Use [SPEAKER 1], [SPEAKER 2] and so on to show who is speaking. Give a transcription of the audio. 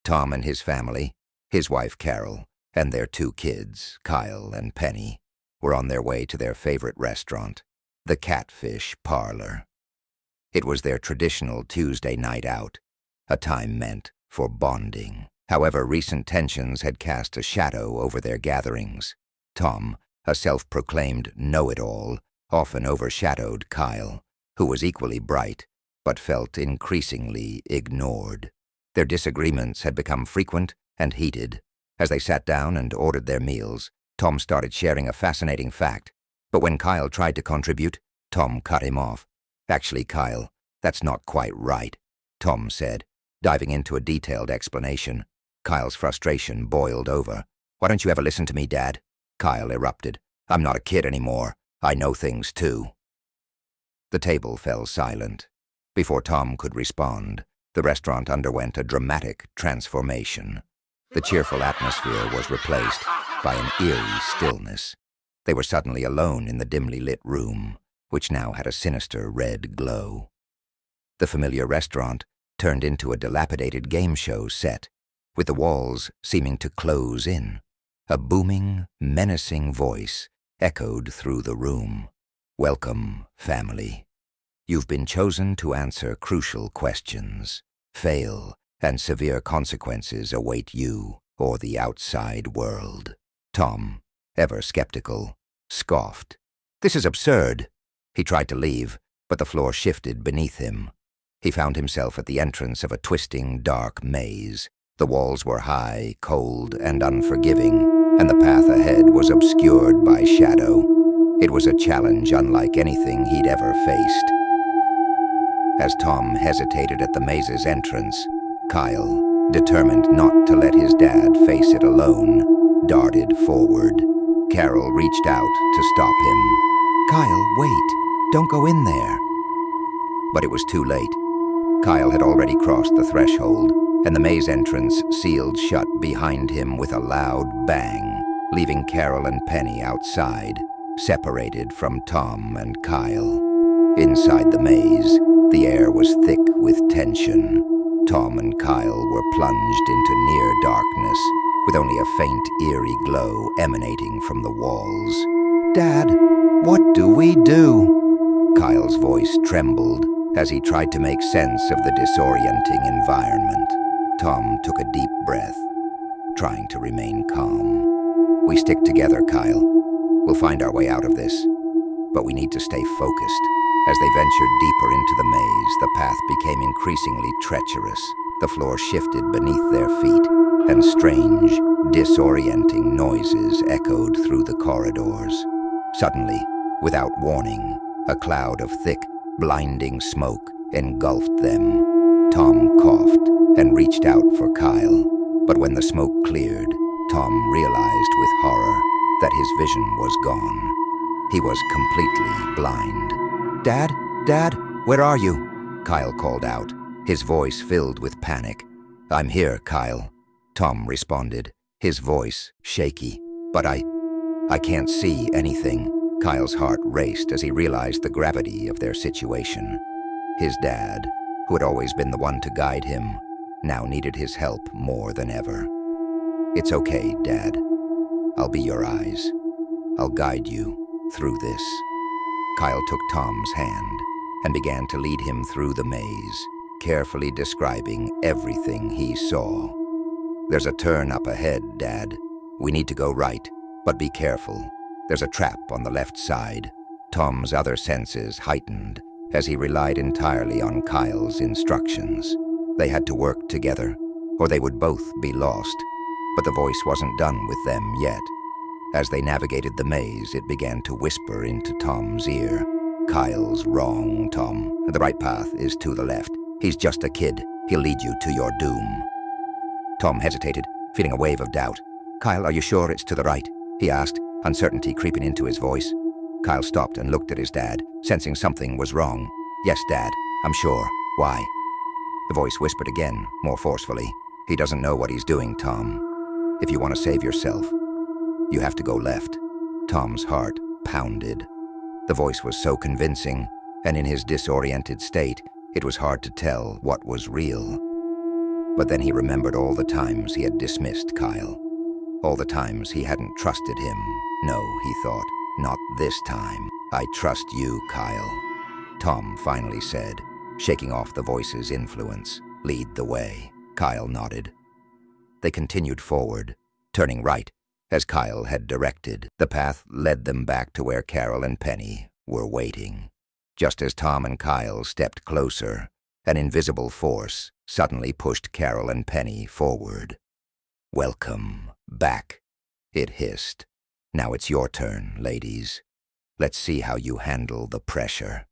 [SPEAKER 1] Tom and his family, his wife Carol, and their 2 kids, Kyle and Penny, were on their way to their favorite restaurant, the Catfish Parlor. It was their traditional Tuesday night out, a time meant for bonding. However, recent tensions had cast a shadow over their gatherings. Tom, a self-proclaimed know-it-all, often overshadowed Kyle, who was equally bright, but felt increasingly ignored. Their disagreements had become frequent and heated. As they sat down and ordered their meals, Tom started sharing a fascinating fact, but when Kyle tried to contribute, Tom cut him off. "Actually, Kyle, that's not quite right," Tom said, diving into a detailed explanation. Kyle's frustration boiled over. "Why don't you ever listen to me, Dad?" Kyle erupted. "I'm not a kid anymore. I know things too." The table fell silent. Before Tom could respond, the restaurant underwent a dramatic transformation. The cheerful atmosphere was replaced by an eerie stillness. They were suddenly alone in the dimly lit room, which now had a sinister red glow. The familiar restaurant turned into a dilapidated game show set, with the walls seeming to close in. A booming, menacing voice echoed through the room. "Welcome, family. You've been chosen to answer crucial questions. Fail, and severe consequences await you or the outside world." Tom, ever skeptical, scoffed. "This is absurd." He tried to leave, but the floor shifted beneath him. He found himself at the entrance of a twisting, dark maze. The walls were high, cold, and unforgiving, and the path ahead was obscured by shadow. It was a challenge unlike anything he'd ever faced. As Tom hesitated at the maze's entrance, Kyle, determined not to let his dad face it alone, darted forward. Carol reached out to stop him. "Kyle, wait. Don't go in there." But it was too late. Kyle had already crossed the threshold, and the maze entrance sealed shut behind him with a loud bang, leaving Carol and Penny outside, separated from Tom and Kyle. Inside the maze, the air was thick with tension. Tom and Kyle were plunged into near darkness, with only a faint, eerie glow emanating from the walls. "Dad, what do we do?" Kyle's voice trembled as he tried to make sense of the disorienting environment. Tom took a deep breath, trying to remain calm. "We stick together, Kyle. We'll find our way out of this. But we need to stay focused." As they ventured deeper into the maze, the path became increasingly treacherous. The floor shifted beneath their feet, and strange, disorienting noises echoed through the corridors. Suddenly, without warning, a cloud of thick, blinding smoke engulfed them. Tom coughed and reached out for Kyle, but when the smoke cleared, Tom realized with horror that his vision was gone. He was completely blind. Dad, where are you?" Kyle called out, his voice filled with panic. "I'm here, Kyle," Tom responded, his voice shaky. "But I can't see anything." Kyle's heart raced as he realized the gravity of their situation. His dad, who had always been the one to guide him, now needed his help more than ever. "It's okay, Dad. I'll be your eyes. I'll guide you through this." Kyle took Tom's hand and began to lead him through the maze, carefully describing everything he saw. "There's a turn up ahead, Dad. We need to go right, but be careful. There's a trap on the left side." Tom's other senses heightened as he relied entirely on Kyle's instructions. They had to work together, or they would both be lost. But the voice wasn't done with them yet. As they navigated the maze, it began to whisper into Tom's ear. "Kyle's wrong, Tom. The right path is to the left. He's just a kid. He'll lead you to your doom." Tom hesitated, feeling a wave of doubt. "Kyle, are you sure it's to the right?" he asked, uncertainty creeping into his voice. Kyle stopped and looked at his dad, sensing something was wrong. "Yes, Dad, I'm sure. Why?" The voice whispered again, more forcefully. "He doesn't know what he's doing, Tom. If you want to save yourself, you have to go left." Tom's heart pounded. The voice was so convincing, and in his disoriented state, it was hard to tell what was real. But then he remembered all the times he had dismissed Kyle. All the times he hadn't trusted him. No, he thought, not this time. I trust you, Kyle. Tom finally said, shaking off the voice's influence. Lead the way. Kyle nodded. They continued forward, turning right, as Kyle had directed. The path led them back to where Carol and Penny were waiting. Just as Tom and Kyle stepped closer, an invisible force suddenly pushed Carol and Penny forward. Welcome back, it hissed. Now it's your turn, ladies. Let's see how you handle the pressure.